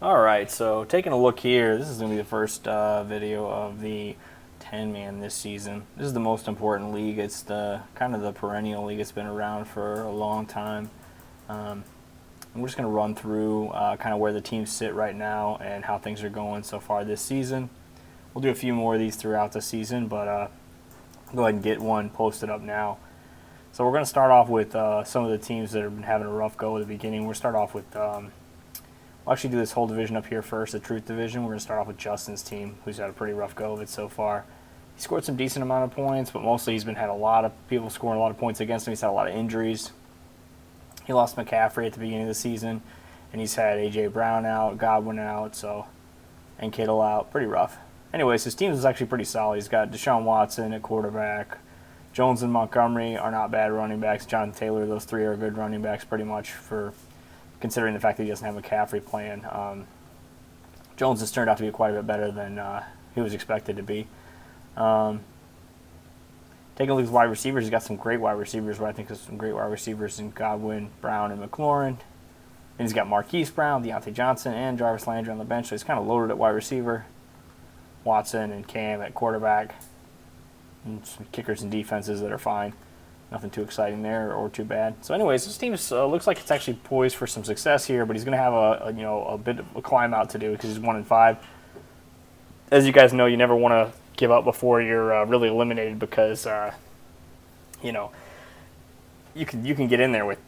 All right, so taking a look here, this is going to be the first video of the 10-man this season. This is the most important league. It's the kind of the perennial league. It's been around for a long time. We're just going to run through kind of where the teams sit right now and how things are going so far this season. We'll do a few more of these throughout the season, but go ahead and get one posted up now. So we're going to start off with some of the teams that have been having a rough go at the beginning. We'll start off with, we'll actually do this whole division up here first, the Truth Division. We're going to start off with Justin's team, who's had a pretty rough go of it so far. He scored some decent amount of points, but mostly he's had a lot of people scoring a lot of points against him. He's had a lot of injuries. He lost McCaffrey at the beginning of the season, and he's had A.J. Brown out, Godwin out, and Kittle out. Pretty rough. Anyways, his team is actually pretty solid. He's got Deshaun Watson at quarterback. Jones and Montgomery are not bad running backs. Jonathan Taylor, those three are good running backs pretty much for considering the fact that he doesn't have McCaffrey playing. Jones has turned out to be quite a bit better than he was expected to be. Taking a look at his wide receivers, he's got some great wide receivers, but I think there's some great wide receivers in Godwin, Brown, and McLaurin. And he's got Marquise Brown, Deontay Johnson, and Jarvis Landry on the bench, so he's kind of loaded at wide receiver. Watson and Cam at quarterback. And some kickers and defenses that are fine. Nothing too exciting there or too bad. So anyways, this team looks like it's actually poised for some success here, but he's going to have a bit of a climb out to do because he's 1-5. As you guys know, you never want to give up before you're really eliminated because you can get in there with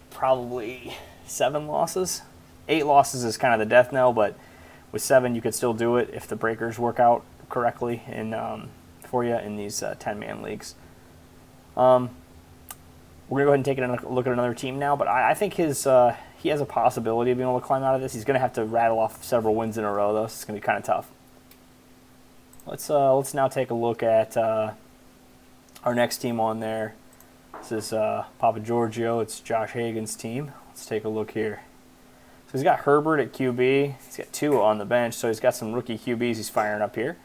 probably 7 losses. 8 losses is kind of the death knell, but with 7 you could still do it if the breakers work out correctly for you in these 10-man leagues. We're going to go ahead and take a look at another team now, but I think he has a possibility of being able to climb out of this. He's going to have to rattle off several wins in a row, though, so it's going to be kind of tough. Let's now take a look at our next team on there. This is Papa Giorgio. It's Josh Hagan's team. Let's take a look here. So he's got Herbert at QB. He's got 2 on the bench, so he's got some rookie QBs he's firing up here.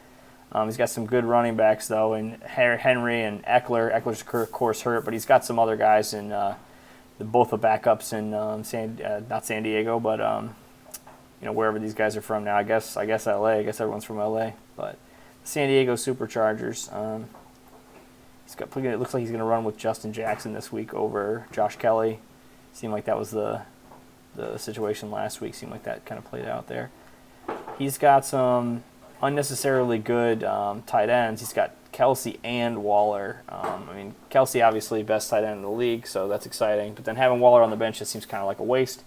He's got some good running backs, though, in Henry and Eckler. Eckler's, of course, hurt, but he's got some other guys in both the backups in not San Diego, but wherever these guys are from now. I guess L.A. I guess everyone's from L.A., but San Diego Superchargers. It looks like he's going to run with Justin Jackson this week over Josh Kelly. Seemed like that was the situation last week. Seemed like that kind of played out there. He's got some unnecessarily good tight ends. He's got Kelsey and Waller. Kelsey obviously best tight end in the league, so that's exciting. But then having Waller on the bench just seems kind of like a waste.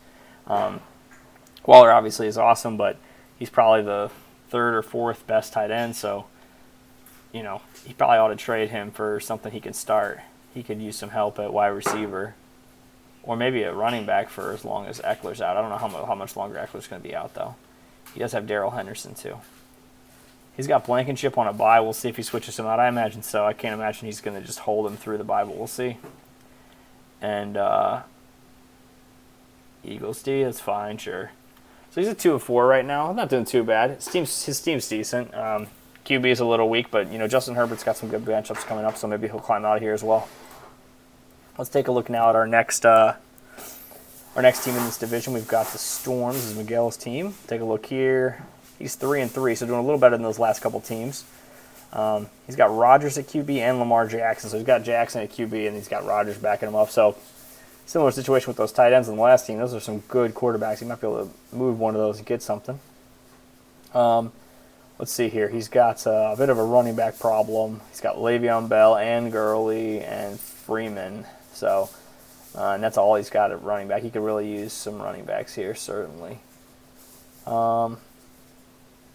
Waller obviously is awesome, but he's probably the 3rd or 4th best tight end, so he probably ought to trade him for something he can start. He could use some help at wide receiver, or maybe a running back for as long as Eckler's out. I don't know how much longer Eckler's going to be out, though. He does have Darrell Henderson, too. He's got Blankenship on a bye. We'll see if he switches him out. I imagine so. I can't imagine he's going to just hold him through the bye, but we'll see. And Eagles D, that's fine, sure. So he's at 2-4 right now. Not doing too bad. His team's decent. QB is a little weak, but Justin Herbert's got some good matchups coming up, so maybe he'll climb out of here as well. Let's take a look now at our next team in this division. We've got the Storms. This is Miguel's team. Take a look here. He's 3-3, so doing a little better than those last couple teams. He's got Rodgers at QB and Lamar Jackson. So he's got Jackson at QB, and he's got Rodgers backing him up. So similar situation with those tight ends in the last team. Those are some good quarterbacks. He might be able to move one of those and get something. Let's see here. He's got a bit of a running back problem. He's got Le'Veon Bell and Gurley and Freeman. So and that's all he's got at running back. He could really use some running backs here, certainly.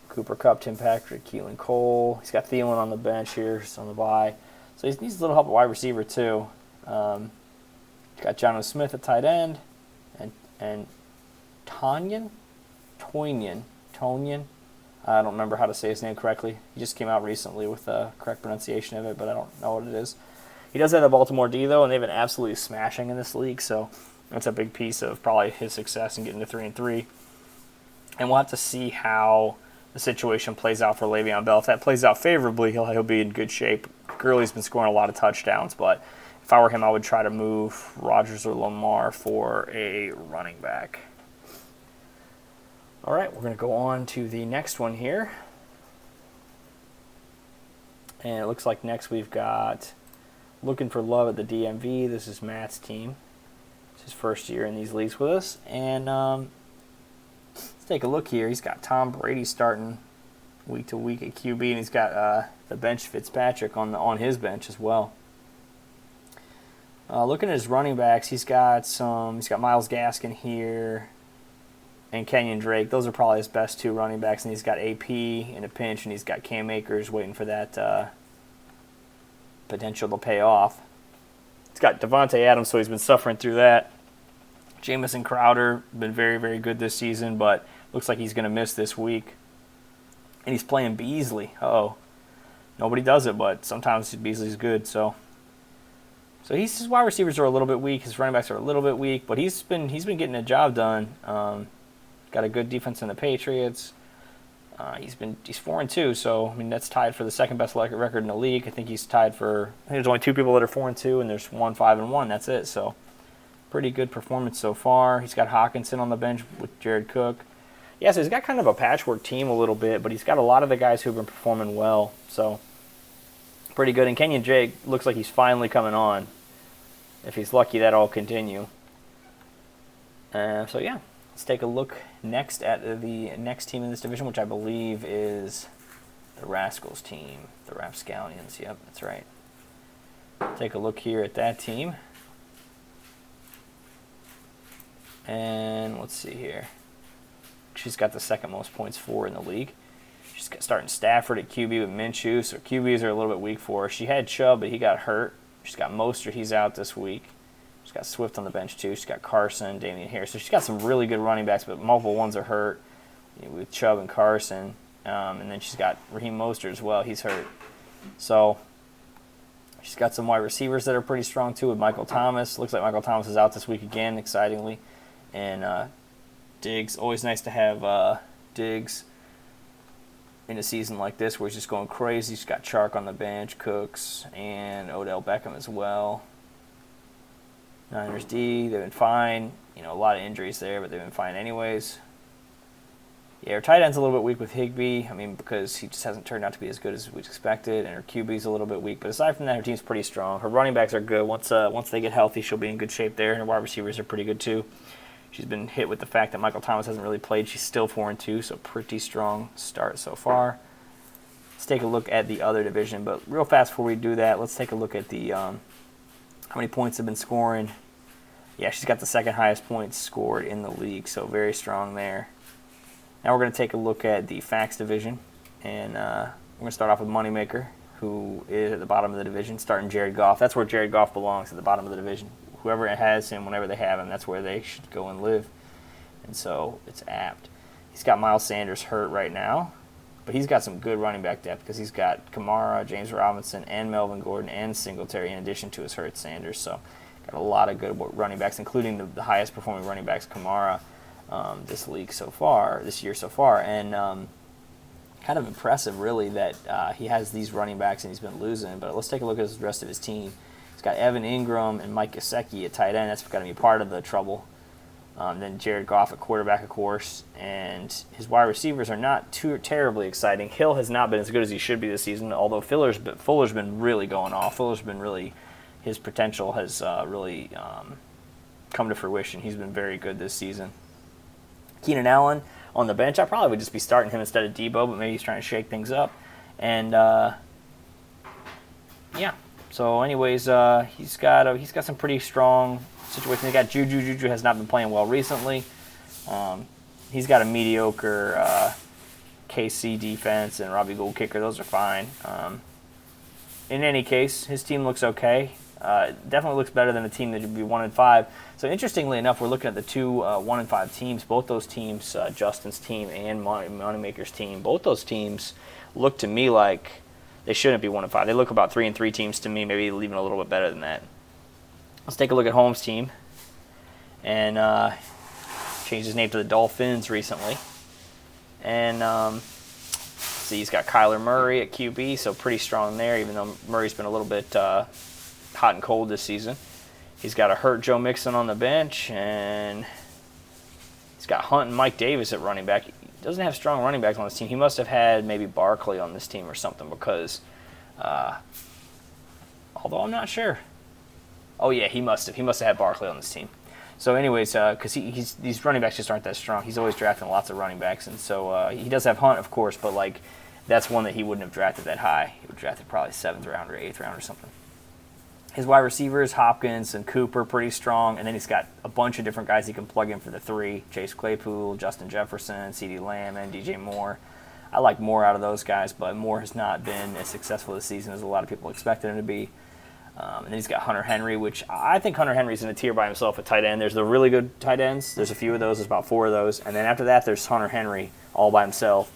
Cooper Kupp, Tim Patrick, Keelan Cole. He's got Thielen on the bench here, just on the bye. So he needs a little help at wide receiver, too. He's got Jonathan Smith at tight end. And Tonyan? I don't remember how to say his name correctly. He just came out recently with the correct pronunciation of it, but I don't know what it is. He does have the Baltimore D, though, and they've been absolutely smashing in this league, so that's a big piece of probably his success in getting to 3-3. And we'll have to see how the situation plays out for Le'Veon Bell. If that plays out favorably, he'll be in good shape. Gurley's been scoring a lot of touchdowns, but if I were him, I would try to move Rodgers or Lamar for a running back. All right, we're going to go on to the next one here. And it looks like next we've got Looking for Love at the DMV. This is Matt's team. It's his first year in these leagues with us. And let's take a look here. He's got Tom Brady starting week to week at QB, and he's got the bench Fitzpatrick on his bench as well. Looking at his running backs, he's got Myles Gaskin here and Kenyon Drake. Those are probably his best two running backs, and he's got AP in a pinch, and he's got Cam Akers waiting for that potential to pay off. He's got Devontae Adams, so he's been suffering through that. Jamison Crowder, been very, very good this season, but looks like he's going to miss this week. And he's playing Beasley. Uh-oh. Nobody does it, but sometimes Beasley's good, so his wide receivers are a little bit weak. His running backs are a little bit weak, but he's been getting the job done. Got a good defense in the Patriots. He's 4-2, so I mean that's tied for the second best record in the league. I think he's tied for. I think there's only two people that are 4-2, and there's one 5-1. That's it. So pretty good performance so far. He's got Hawkinson on the bench with Jared Cook. Yeah, so he's got kind of a patchwork team a little bit, but he's got a lot of the guys who've been performing well. So pretty good. And Kenyon Drake looks like he's finally coming on. If he's lucky, that'll continue. So yeah, let's take a look next at the next team in this division, which I believe is the Rascals team, the Rapscallions. Yep, that's right. Take a look here at that team. And let's see here. She's got the second most points for in the league. She's starting Stafford at QB with Minshew, so QBs are a little bit weak for her. She had Chubb, but he got hurt. She's got Mostert, he's out this week. She's got Swift on the bench too. She's got Carson, Damian Harris. So she's got some really good running backs, but multiple ones are hurt with Chubb and Carson. And then she's got Raheem Mostert as well. He's hurt. So she's got some wide receivers that are pretty strong too with Michael Thomas. Looks like Michael Thomas is out this week again, excitingly. And Diggs. Always nice to have Diggs in a season like this where he's just going crazy. She's got Chark on the bench, Cooks, and Odell Beckham as well. Niners D, they've been fine. A lot of injuries there, but they've been fine anyways. Yeah, her tight end's a little bit weak with Higbee. Because he just hasn't turned out to be as good as we expected, and her QB's a little bit weak. But aside from that, her team's pretty strong. Her running backs are good. Once they get healthy, she'll be in good shape there, and her wide receivers are pretty good too. She's been hit with the fact that Michael Thomas hasn't really played. She's still 4-2, so pretty strong start so far. Let's take a look at the other division. But real fast before we do that, let's take a look at the how many points have been scoring. Yeah, she's got the second highest points scored in the league, so very strong there. Now we're going to take a look at the Facts division, and we're going to start off with Moneymaker, who is at the bottom of the division, starting Jared Goff. That's where Jared Goff belongs, at the bottom of the division. Whoever has him, whenever they have him, that's where they should go and live. And so it's apt. He's got Miles Sanders hurt right now, but he's got some good running back depth because he's got Kamara, James Robinson, and Melvin Gordon, and Singletary in addition to his hurt Sanders. So got a lot of good running backs, including the highest performing running backs, Kamara, this year so far. And kind of impressive, really, that he has these running backs and he's been losing. But let's take a look at the rest of his team. He's got Evan Ingram and Mike Gesicki at tight end. That's got to be part of the trouble. Then Jared Goff at quarterback, of course. And his wide receivers are not too terribly exciting. Hill has not been as good as he should be this season, although Fuller's been really going off. His potential has really come to fruition. He's been very good this season. Keenan Allen on the bench. I probably would just be starting him instead of Debo, but maybe he's trying to shake things up. And yeah. So, anyways, he's got some pretty strong situations. They got Juju. Juju has not been playing well recently. He's got a mediocre KC defense and Robbie Gould kicker. Those are fine. In any case, his team looks okay. Definitely looks better than a team that would be 1-5. So interestingly enough, we're looking at the two 1-5 teams. Both those teams, Justin's team and Moneymaker's team, both those teams look to me like they shouldn't be 1-5. They look about 3-3 teams to me, maybe even a little bit better than that. Let's take a look at Holmes' team. And changed his name to the Dolphins recently. And see, he's got Kyler Murray at QB, so pretty strong there, even though Murray's been a little bit hot and cold this season. He's got a hurt Joe Mixon on the bench, and he's He's got Hunt and Mike Davis at running back. He doesn't have strong running backs on this team. He must have had maybe Barkley on this team or something because, although I'm not sure. Oh, yeah, he must have. He must have had Barkley on this team. So anyways, because these running backs just aren't that strong. He's always drafting lots of running backs. And so he does have Hunt, of course, but, like, that's one that he wouldn't have drafted that high. He would have drafted probably 7th round or 8th round or something. His wide receivers, Hopkins and Cooper, pretty strong. And then he's got a bunch of different guys he can plug in for the 3. Chase Claypool, Justin Jefferson, CeeDee Lamb, and DJ Moore. I like Moore out of those guys, but Moore has not been as successful this season as a lot of people expected him to be. And then he's got Hunter Henry, which I think Hunter Henry's in a tier by himself at tight end. There's the really good tight ends. There's a few of those. There's about 4 of those. And then after that, there's Hunter Henry all by himself.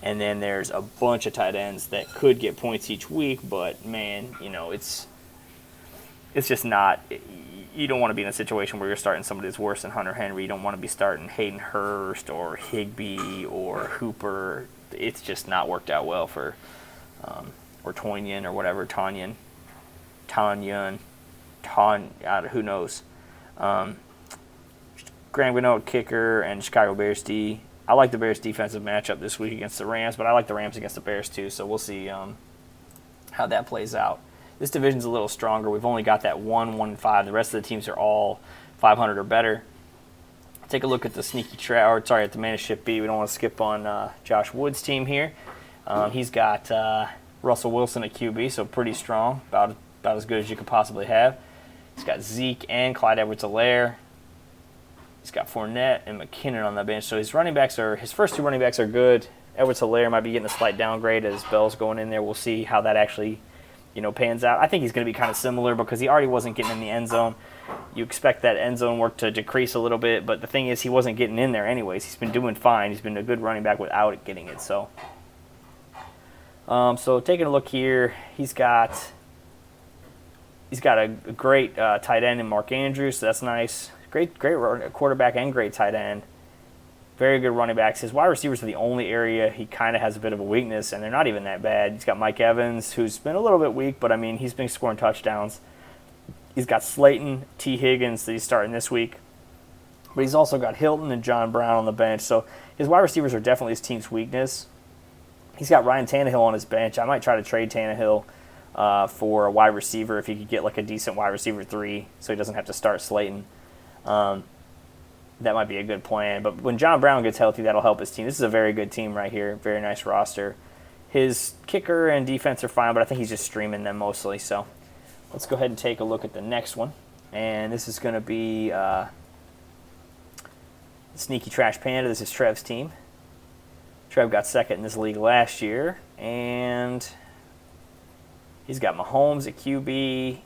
And then there's a bunch of tight ends that could get points each week, but, man, you know, it's just not – you don't want to be in a situation where you're starting somebody that's worse than Hunter Henry. You don't want to be starting Hayden Hurst or Higbee or Hooper. It's just not worked out well for or Tonyan or whatever, Tanyan, who knows. Graham Gano, kicker, and Chicago Bears D. I like the Bears' defensive matchup this week against the Rams, but I like the Rams against the Bears too, so we'll see how that plays out. This division's a little stronger. We've only got that 1-5. The rest of the teams are all 500 or better. Take a look at the at the Manship B. We don't want to skip on Josh Wood's team here. He's got Russell Wilson at QB, so pretty strong, about as good as you could possibly have. He's got Zeke and Clyde Edwards-Helaire. He's got Fournette and McKinnon on the bench. So his first 2 running backs are good. Edwards-Helaire might be getting a slight downgrade as Bell's going in there. We'll see how that actually, pans out. I think he's going to be kind of similar because he already wasn't getting in the end zone. You expect that end zone work to decrease a little bit, but the thing is he wasn't getting in there anyways. He's been doing fine. He's been a good running back without getting it. So taking a look here, he's got a great tight end in Mark Andrews, so that's nice. Great quarterback and great tight end. Very good running backs. His wide receivers are the only area he kind of has a bit of a weakness, and they're not even that bad. He's got Mike Evans, who's been a little bit weak, but, he's been scoring touchdowns. He's got Slayton, T. Higgins that he's starting this week. But he's also got Hilton and John Brown on the bench. So his wide receivers are definitely his team's weakness. He's got Ryan Tannehill on his bench. I might try to trade Tannehill for a wide receiver if he could get like a decent wide receiver 3 so he doesn't have to start Slayton. That might be a good plan. But when John Brown gets healthy, that'll help his team. This is a very good team right here. Very nice roster. His kicker and defense are fine, but I think he's just streaming them mostly. So let's go ahead and take a look at the next one. And this is going to be Sneaky Trash Panda. This is Trev's team. Trev got second in this league last year. And he's got Mahomes at QB.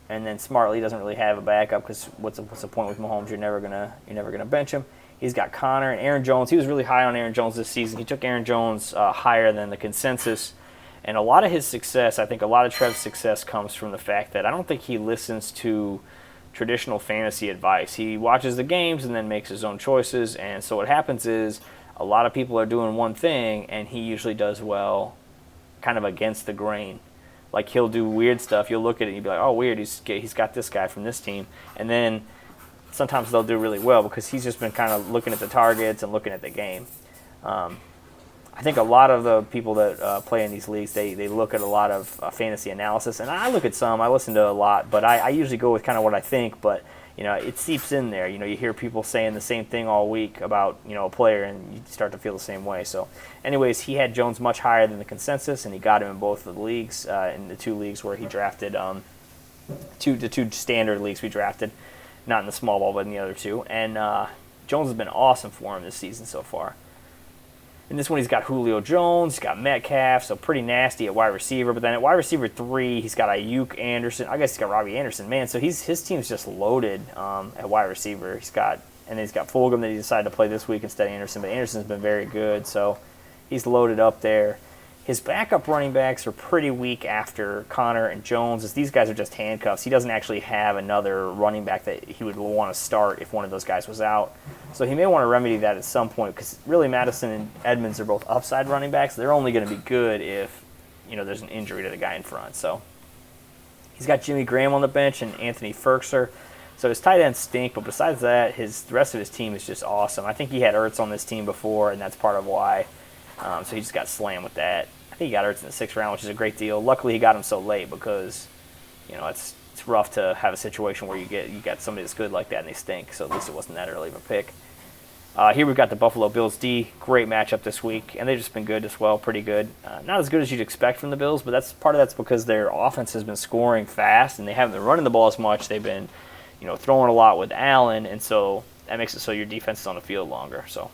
And then Smartly doesn't really have a backup because what's the point with Mahomes? You're never gonna bench him. He's got Connor and Aaron Jones. He was really high on Aaron Jones this season. He took Aaron Jones higher than the consensus. And a lot of his success, I think a lot of Trev's success comes from the fact that I don't think he listens to traditional fantasy advice. He watches the games and then makes his own choices. And so what happens is a lot of people are doing one thing and he usually does well kind of against the grain. Like he'll do weird stuff. You'll look at it and you'll be like, oh, weird, he's got this guy from this team. And then sometimes they'll do really well because he's just been kind of looking at the targets and looking at the game. I think a lot of the people that play in these leagues, they look at a lot of fantasy analysis. And I look at some. I listen to a lot. But I usually go with kind of what I think. But, it seeps in there. You hear people saying the same thing all week about, a player, and you start to feel the same way. So, anyways, he had Jones much higher than the consensus, and he got him in both of the leagues, in the 2 leagues where he drafted, the 2 standard leagues we drafted, not in the small ball, but in the other 2. And Jones has been awesome for him this season so far. In this one, he's got Julio Jones, he's got Metcalf, so pretty nasty at wide receiver. But then at wide receiver 3, he's got Ayuk, Anderson. I guess he's got Robbie Anderson. Man, so his team's just loaded at wide receiver. And then he's got Fulgham that he decided to play this week instead of Anderson. But Anderson's been very good, so he's loaded up there. His backup running backs are pretty weak after Connor and Jones, as these guys are just handcuffs. He doesn't actually have another running back that he would want to start if one of those guys was out. So he may want to remedy that at some point because really Madison and Edmonds are both upside running backs. They're only going to be good if there's an injury to the guy in front. So he's got Jimmy Graham on the bench and Anthony Ferkser. So his tight ends stink, but besides that, the rest of his team is just awesome. I think he had Ertz on this team before, and that's part of why. So he just got slammed with that. I think he got Ertz in the 6th round, which is a great deal. Luckily, he got him so late because, it's rough to have a situation where you got somebody that's good like that and they stink. So at least it wasn't that early of a pick. Here we've got the Buffalo Bills D. Great matchup this week, and they've just been good as well, pretty good. Not as good as you'd expect from the Bills, but part of that's because their offense has been scoring fast, and they haven't been running the ball as much. They've been, throwing a lot with Allen, and so that makes it so your defense is on the field longer. So,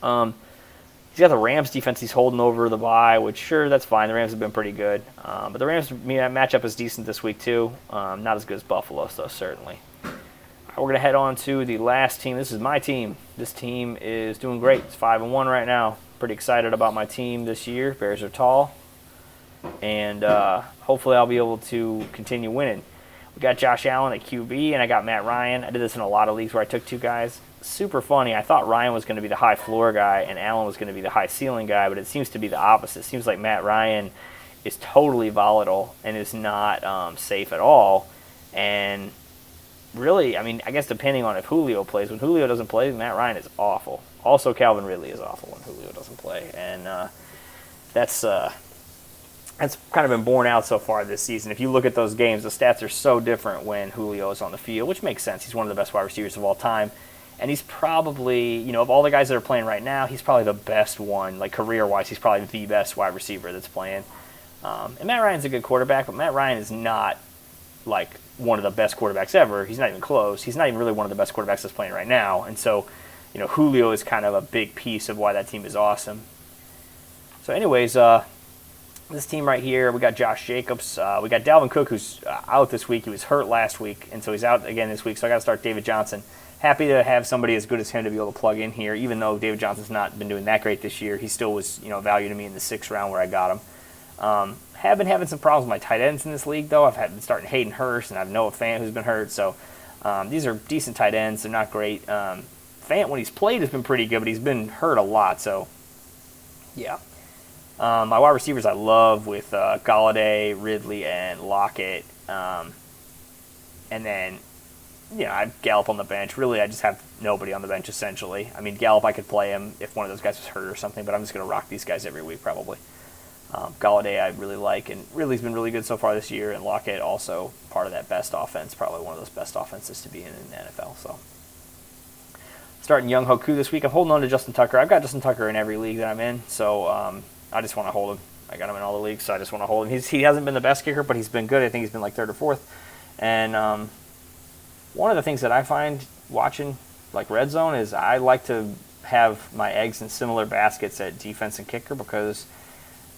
he's got the Rams defense he's holding over the bye, which, sure, that's fine. The Rams have been pretty good. But the Rams matchup is decent this week, too. Not as good as Buffalo, so certainly. We're going to head on to the last team. This is my team. This team is doing great. It's 5-1 right now. Pretty excited about my team this year. Bears are tall. And hopefully I'll be able to continue winning. We got Josh Allen at QB, and I got Matt Ryan. I did this in a lot of leagues where I took 2 guys. Super funny. I thought Ryan was going to be the high floor guy and Allen was going to be the high ceiling guy, but it seems to be the opposite. It seems like Matt Ryan is totally volatile and is not safe at all. And really, I guess depending on if Julio plays. When Julio doesn't play, Matt Ryan is awful. Also, Calvin Ridley is awful when Julio doesn't play. And that's kind of been borne out so far this season. If you look at those games, the stats are so different when Julio is on the field, which makes sense. He's one of the best wide receivers of all time. And he's probably, of all the guys that are playing right now, he's probably the best one. Like career-wise, he's probably the best wide receiver that's playing. And Matt Ryan's a good quarterback, but Matt Ryan is not like one of the best quarterbacks ever. He's not even close. He's not even really one of the best quarterbacks that's playing right now. And so, Julio is kind of a big piece of why that team is awesome. So anyways, this team right here, we got Josh Jacobs. We got Dalvin Cook, who's out this week. He was hurt last week, and so he's out again this week. So I got to start David Johnson. Happy to have somebody as good as him to be able to plug in here, even though David Johnson's not been doing that great this year. He still was, value to me in the 6th round where I got him. Have been having some problems with my tight ends in this league, though. I've been starting Hayden Hurst, and I have Noah Fant, who's been hurt. So these are decent tight ends. They're not great. Fant, when he's played, has been pretty good, but he's been hurt a lot. So, yeah. My wide receivers I love with Galladay, Ridley, and Lockett. And then, I have Gallup on the bench. Really, I just have nobody on the bench, essentially. Gallup, I could play him if one of those guys was hurt or something, but I'm just going to rock these guys every week, probably. Galladay I really like, and Ridley's been really good so far this year, and Lockett also part of that best offense, probably one of those best offenses to be in the NFL. So, starting Young Hoku this week. I'm holding on to Justin Tucker. I've got Justin Tucker in every league that I'm in, so I just want to hold him. I got him in all the leagues, so I just want to hold him. He hasn't been the best kicker, but he's been good. I think he's been like 3rd or 4th. And one of the things that I find watching like Red Zone is I like to have my eggs in similar baskets at defense and kicker because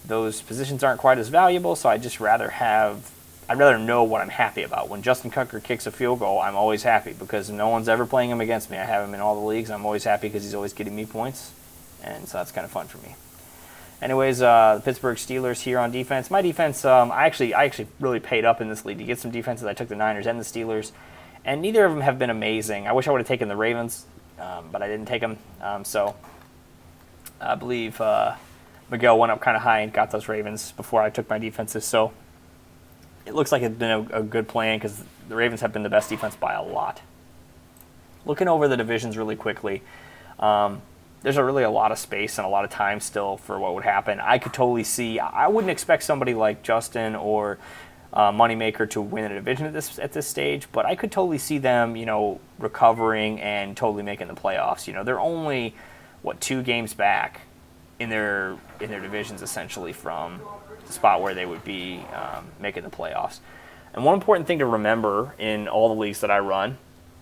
those positions aren't quite as valuable, so I'd rather know what I'm happy about. When Justin Tucker kicks a field goal, I'm always happy because no one's ever playing him against me. I have him in all the leagues. I'm always happy because he's always getting me points, and so that's kind of fun for me. Anyways, the Pittsburgh Steelers here on defense. My defense, I actually really paid up in this league to get some defenses. I took the Niners and the Steelers, and neither of them have been amazing. I wish I would have taken the Ravens, but I didn't take them. So I believe Miguel went up kind of high and got those Ravens before I took my defenses. So it looks like it's been a good plan because the Ravens have been the best defense by a lot. Looking over the divisions really quickly, there's really a lot of space and a lot of time still for what would happen. I could totally see. I wouldn't expect somebody like Justin or Moneymaker to win a division at this stage, but I could totally see them, recovering and totally making the playoffs. They're only 2 games back in their divisions essentially from the spot where they would be making the playoffs. And one important thing to remember in all the leagues that I run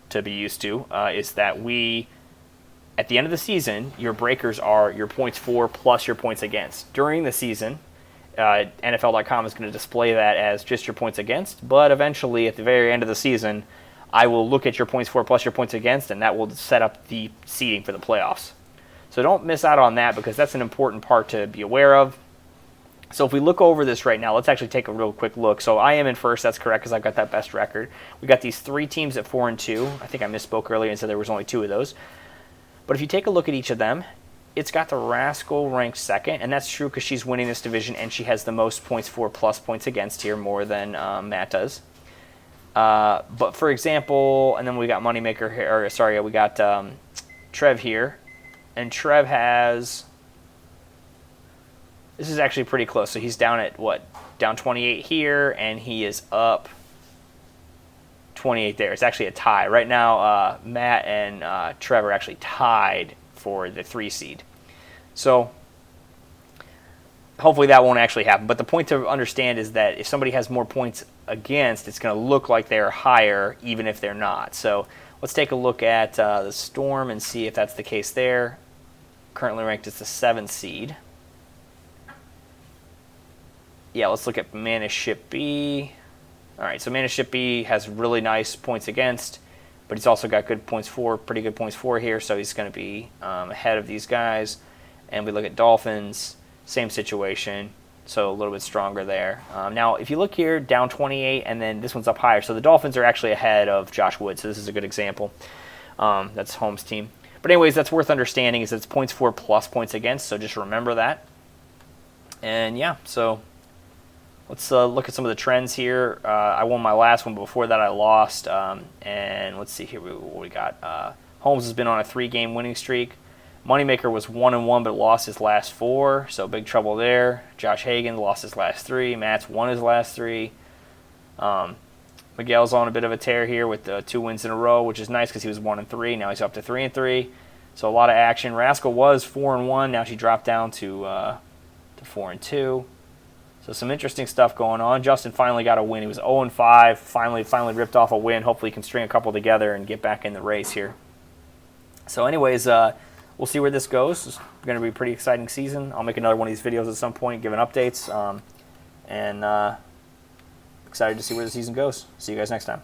to be used to is that at the end of the season, your breakers are your points for plus your points against. During the season, NFL.com is going to display that as just your points against, but eventually at the very end of the season, I will look at your points for plus your points against, and that will set up the seeding for the playoffs. So don't miss out on that because that's an important part to be aware of. So if we look over this right now, let's actually take a real quick look. So I am in first. That's correct because I've got that best record. We got these 3 teams at 4-2. I think I misspoke earlier and said there was only 2 of those. But if you take a look at each of them, it's got the Rascal ranked 2nd, and that's true because she's winning this division and she has the most points for plus points against here, more than Matt does. But for example, and then we got Moneymaker here, or sorry, we got Trev here, and Trev has. This is actually pretty close. So he's down at what? Down 28 here, and he is up 28 there. It's actually a tie right now. Matt and Trev are actually tied for the 3 seed. So hopefully that won't actually happen. But the point to understand is that if somebody has more points against, it's going to look like they're higher, even if they're not. So let's take a look at the Storm and see if that's the case there. Currently ranked as the 7th seed. Yeah, let's look at Mana Ship B. All right, so Mana Ship B has really nice points against, but he's also got good points for, pretty good points for here, so he's going to be ahead of these guys. And we look at Dolphins, same situation, so a little bit stronger there. Now, if you look here, down 28, and then this one's up higher. So the Dolphins are actually ahead of Josh Wood, so this is a good example. That's Holmes' team. But anyways, that's worth understanding is that it's points for plus points against, so just remember that. And yeah, so let's look at some of the trends here. I won my last one, but before that I lost. And let's see here what we got. Holmes has been on a 3-game winning streak. Moneymaker was 1-1 but lost his last 4, so big trouble there. Josh Hagan lost his last 3. Matt's won his last 3. Miguel's on a bit of a tear here with 2 wins in a row, which is nice because he was 1-3. Now he's up to 3-3. So a lot of action. Rascal was 4-1. Now she dropped down to 4-2. So some interesting stuff going on. Justin finally got a win. He was 0-5. Finally ripped off a win. Hopefully he can string a couple together and get back in the race here. So anyways, we'll see where this goes. It's going to be a pretty exciting season. I'll make another one of these videos at some point, giving updates. And excited to see where the season goes. See you guys next time.